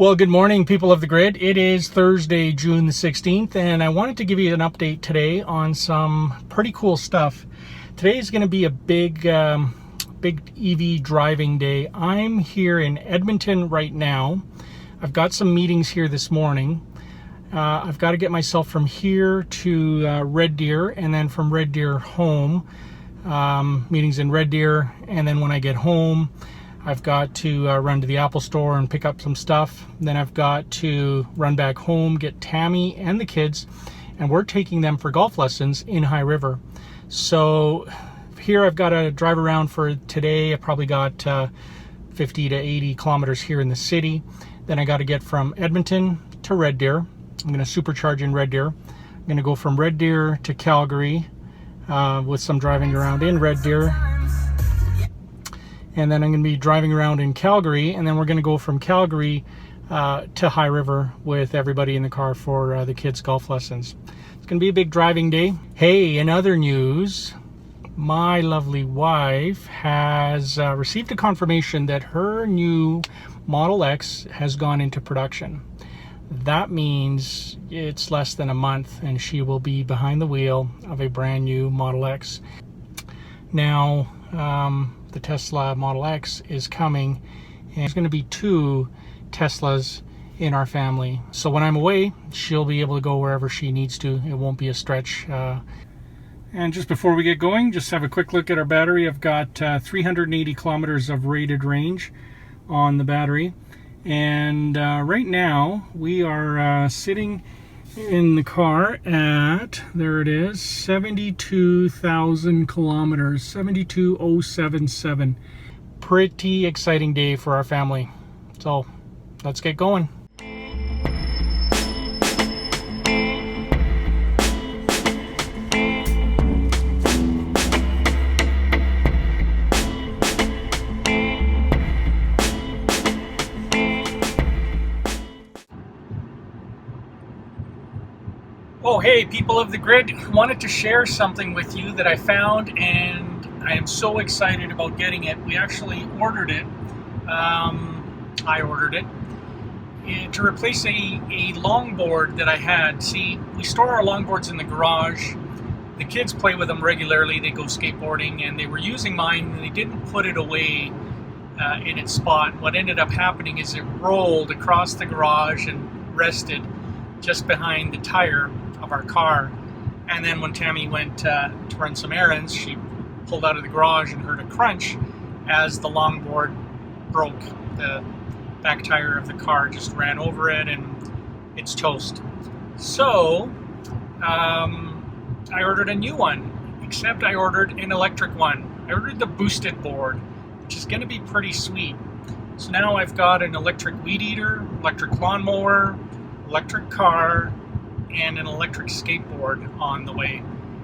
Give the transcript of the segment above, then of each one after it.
Well, good morning, people of the grid. It is Thursday, June the 16th, and I wanted to give you an update today on some pretty cool stuff. Today is going to be a big EV driving day. I'm here in Edmonton right now. I've got some meetings here this morning. I've got to get myself from here to Red Deer, and then from Red Deer home. Meetings in Red Deer, and then when I get home, I've got to run to the Apple store and pick up some stuff. Then I've got to run back home, get Tammy and the kids, and we're taking them for golf lessons in High River. So here I've got to drive around for today. I probably got 50 to 80 kilometers here in the city. Then I got to get from Edmonton to Red Deer. I'm going to supercharge in Red Deer. I'm going to go from Red Deer to Calgary with some driving around in Red Deer. And then I'm going to be driving around in Calgary, and then we're going to go from Calgary to High River with everybody in the car for the kids' golf lessons. It's going to be a big driving day. Hey, in other news, my lovely wife has received a confirmation that her new Model X has gone into production. That means it's less than a month, and she will be behind the wheel of a brand new Model X. Now, the Tesla Model X is coming, and there's going to be 2 Teslas in our family. So when I'm away, she'll be able to go wherever she needs to. It won't be a stretch. And just before we get going, just have a quick look at our battery. I've got 380 kilometers of rated range on the battery. And right now, we are sitting in the car at, there it is, 72,000 kilometers, 72,077. Pretty exciting day for our family. So let's get going. Oh, hey, people of the grid, wanted to share something with you that I found, and I am so excited about getting it. We actually ordered it. I ordered it to replace a longboard that I had. See, we store our longboards in the garage. The kids play with them regularly. They go skateboarding, and they were using mine, and they didn't put it away in its spot. What ended up happening is it rolled across the garage and rested just behind the tire of our car. And then when Tammy went to run some errands, she pulled out of the garage and heard a crunch as the longboard broke. The back tire of the car just ran over it, and it's toast. So I ordered a new one, except I ordered an electric one. I ordered the boosted board, which is going to be pretty sweet. So now I've got an electric weed eater, electric lawnmower, electric car, and an electric skateboard on the way.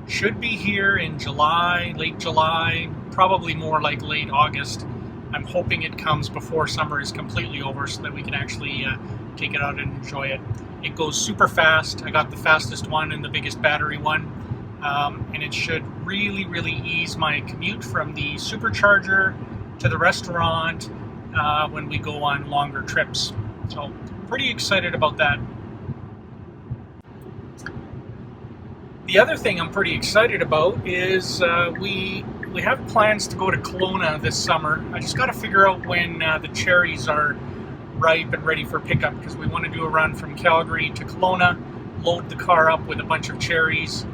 Should be here in July, late July, probably more like late August. I'm hoping it comes before summer is completely over so that we can actually take it out and enjoy it. It goes super fast. I got the fastest one and the biggest battery one, and it should really, really ease my commute from the supercharger to the restaurant when we go on longer trips. So pretty excited about that. The other thing I'm pretty excited about is we have plans to go to Kelowna this summer. I just got to figure out when the cherries are ripe and ready for pickup, because we want to do a run from Calgary to Kelowna, load the car up with a bunch of cherries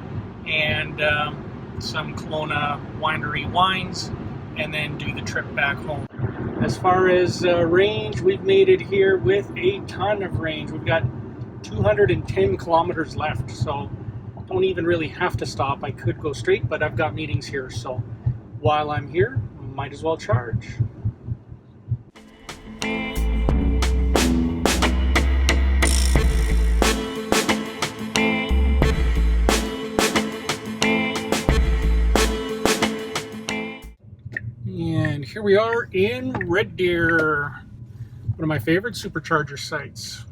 and some Kelowna winery wines, and then do the trip back home. As far as range, we've made it here with a ton of range. We've got 210 kilometers left, so don't even really have to stop. I could go straight, but I've got meetings here, so while I'm here, might as well charge. And here we are in Red Deer, one of my favorite supercharger sites.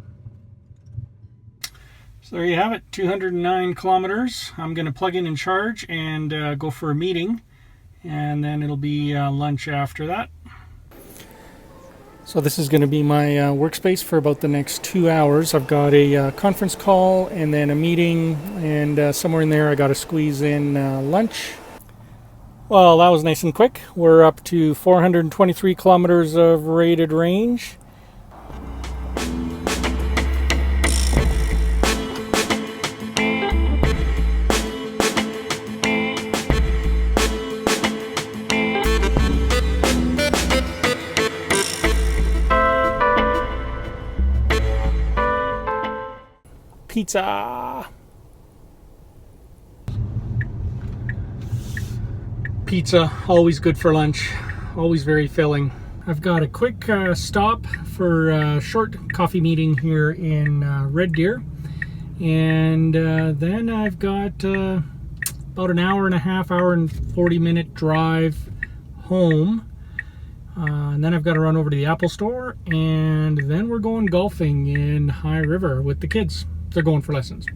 So there you have it, 209 kilometers. I'm going to plug in and charge and go for a meeting, and then it'll be lunch after that. So this is going to be my workspace for about the next 2 hours. I've got a conference call and then a meeting, and somewhere in there I got to squeeze in lunch. Well, that was nice and quick. We're up to 423 kilometers of rated range. Pizza, always good for lunch, always very filling. I've got a quick stop for a short coffee meeting here in Red Deer, and then I've got about an hour and a half, hour and 40-minute drive home, and then I've got to run over to the Apple Store, and then we're going golfing in High River with the kids. They're going for lessons.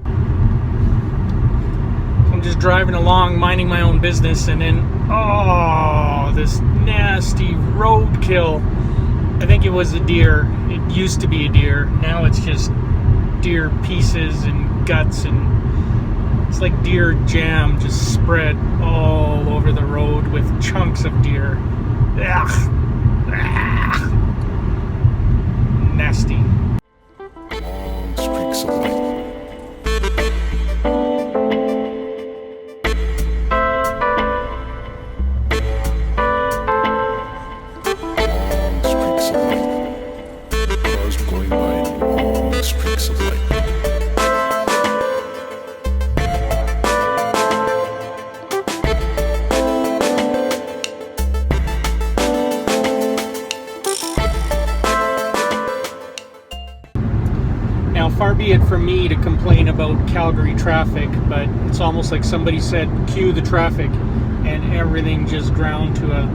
I'm just driving along, minding my own business, and then, oh, this nasty roadkill. I think it was a deer. It used to be a deer. Now it's just deer pieces and guts, and it's like deer jam just spread all over the road with chunks of deer. Ugh. Ah. Nasty. Long streaks of light. Long streaks of light. Cars going by in long streaks of light. Now, far be it from me to complain about Calgary traffic, but it's almost like somebody said, cue the traffic, and everything just ground to a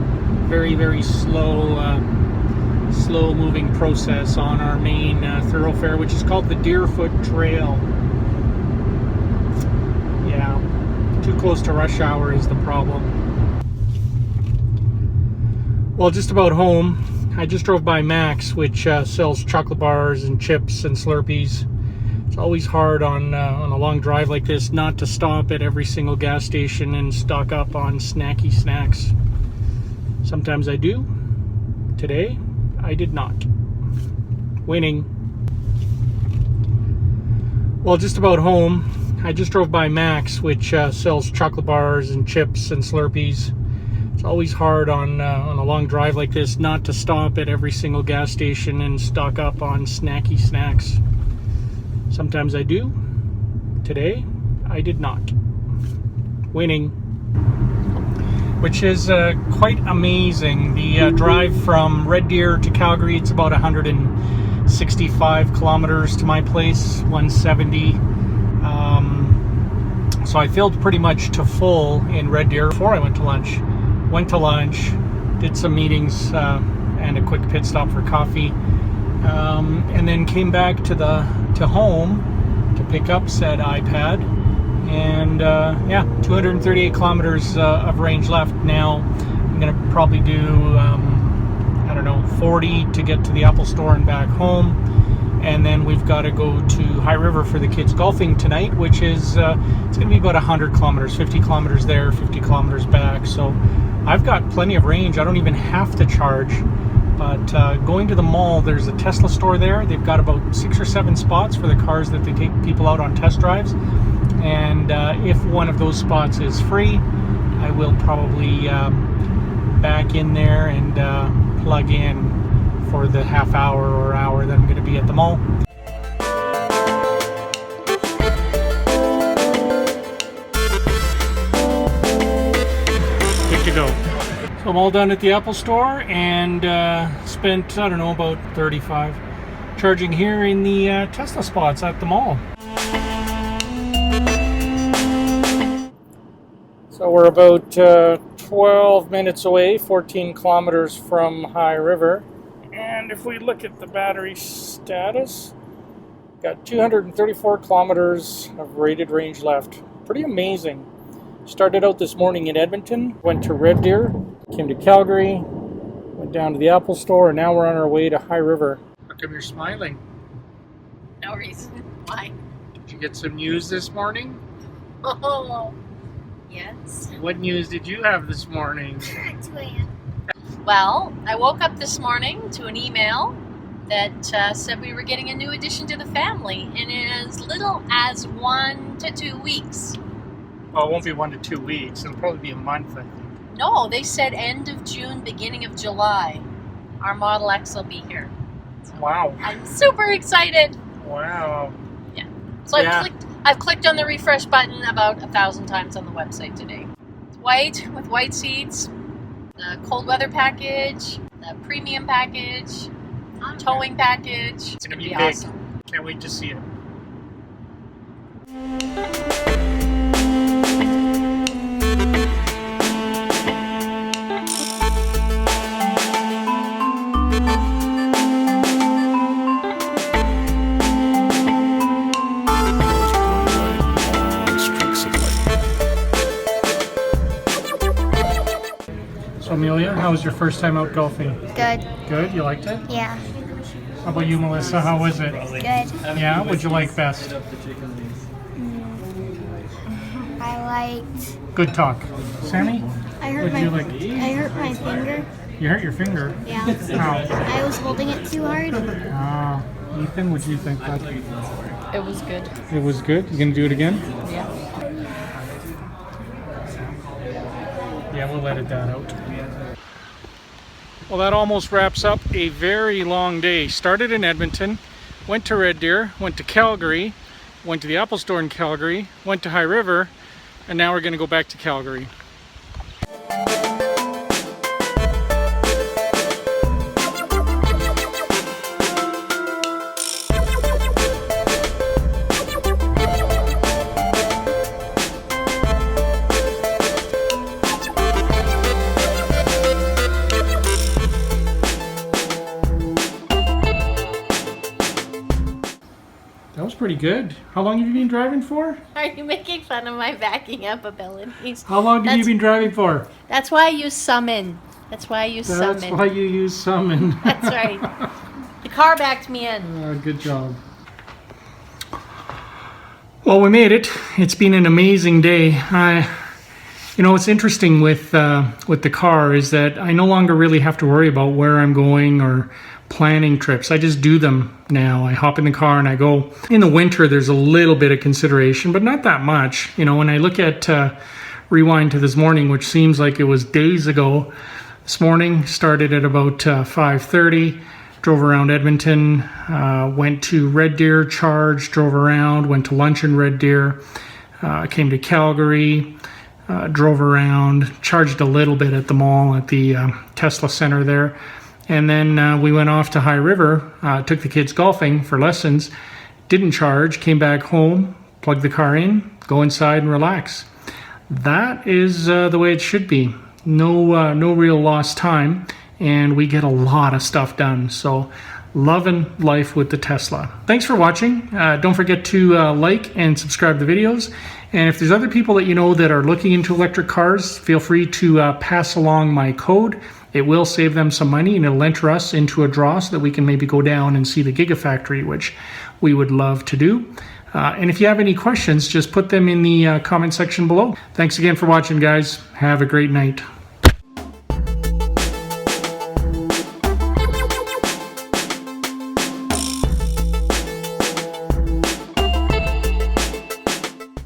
very, very slow moving process on our main thoroughfare, which is called the Deerfoot Trail. Yeah, too close to rush hour is the problem. Well, just about home. I just drove by Mac's, which sells chocolate bars and chips and Slurpees. It's always hard on a long drive like this not to stop at every single gas station and stock up on snacky snacks. Sometimes I do. Today, I did not. Winning. Well, just about home. I just drove by Mac's, which sells chocolate bars and chips and Slurpees. It's always hard on a long drive like this not to stop at every single gas station and stock up on snacky snacks. Sometimes I do. Today, I did not. Winning. Which is quite amazing. The drive from Red Deer to Calgary, it's about 165 kilometers to my place, 170. So I filled pretty much to full in Red Deer before I went to lunch. Went to lunch, did some meetings and a quick pit stop for coffee, and then came back to home to pick up said iPad, and yeah, 238 kilometers of range left. Now I'm gonna probably do I don't know, 40 to get to the Apple Store and back home, and then we've got to go to High River for the kids golfing tonight, which is it's gonna be about 100 kilometers, 50 kilometers there, 50 kilometers back. So I've got plenty of range. I don't even have to charge. But going to the mall, there's a Tesla store there. They've got about 6 or 7 spots for the cars that they take people out on test drives. And if one of those spots is free, I will probably back in there and plug in for the half hour or hour that I'm going to be at the mall. Go. So I'm all done at the Apple Store and spent, I don't know, about 35 charging here in the Tesla spots at the mall. So we're about 12 minutes away, 14 kilometers from High River. And if we look at the battery status, got 234 kilometers of rated range left. Pretty amazing. Started out this morning in Edmonton, went to Red Deer, came to Calgary, went down to the Apple Store, and now we're on our way to High River. How come you're smiling? No reason. Why? Did you get some news this morning? Oh, yes. What news did you have this morning? 2 a.m. Well, I woke up this morning to an email that said we were getting a new addition to the family in as little as 1 to 2 weeks. Well, it won't be 1 to 2 weeks. It'll probably be a month, I think. No, they said end of June, beginning of July. Our Model X will be here. Wow. I'm super excited. Wow. Yeah. So I've clicked on the refresh button about 1,000 times on the website today. It's white with white seats, the cold weather package, the premium package, towing package. It's gonna be big. Awesome. Can't wait to see it. So Amelia, how was your first time out golfing? Good. Good? You liked it? Yeah. How about you, Melissa? How was it? Good. Yeah? What'd you like best? I liked. Good talk. Sammy? I hurt What'd you like? I hurt my finger. You hurt your finger? Yeah. How? I was holding it too hard. Ethan, what'd you think, bud? It was good. It was good? You gonna do it again? Yeah. Yeah, we'll edit that out. Well, that almost wraps up a very long day. Started in Edmonton, went to Red Deer, went to Calgary, went to the Apple Store in Calgary, went to High River, and now we're going to go back to Calgary. That was pretty good. How long have you been driving for? Are you making fun of my backing up abilities? How long have you been driving for? That's why I use summon. That's why I use That's summon. why you use summon. That's right. The car backed me in. Good job. Well, we made it. It's been an amazing day. You know, what's interesting with the car is that I no longer really have to worry about where I'm going or planning trips. I just do them now. I hop in the car and I go. In the winter, there's a little bit of consideration, but not that much. You know, when I look at rewind to this morning, which seems like it was days ago, this morning started at about 5:30. Drove around Edmonton, went to Red Deer, charged, drove around, went to lunch in Red Deer, came to Calgary, drove around, charged a little bit at the mall at the Tesla Center there. And then we went off to High River, took the kids golfing for lessons, didn't charge, came back home, plugged the car in, go inside and relax. That is the way it should be. No real lost time, and we get a lot of stuff done. So loving life with the Tesla. Thanks for watching. Don't forget to like and subscribe to the videos. And if there's other people that you know that are looking into electric cars, feel free to pass along my code. It will save them some money and it'll enter us into a draw so that we can maybe go down and see the Gigafactory, which we would love to do. And if you have any questions, just put them in the comment section below. Thanks again for watching, guys. Have a great night.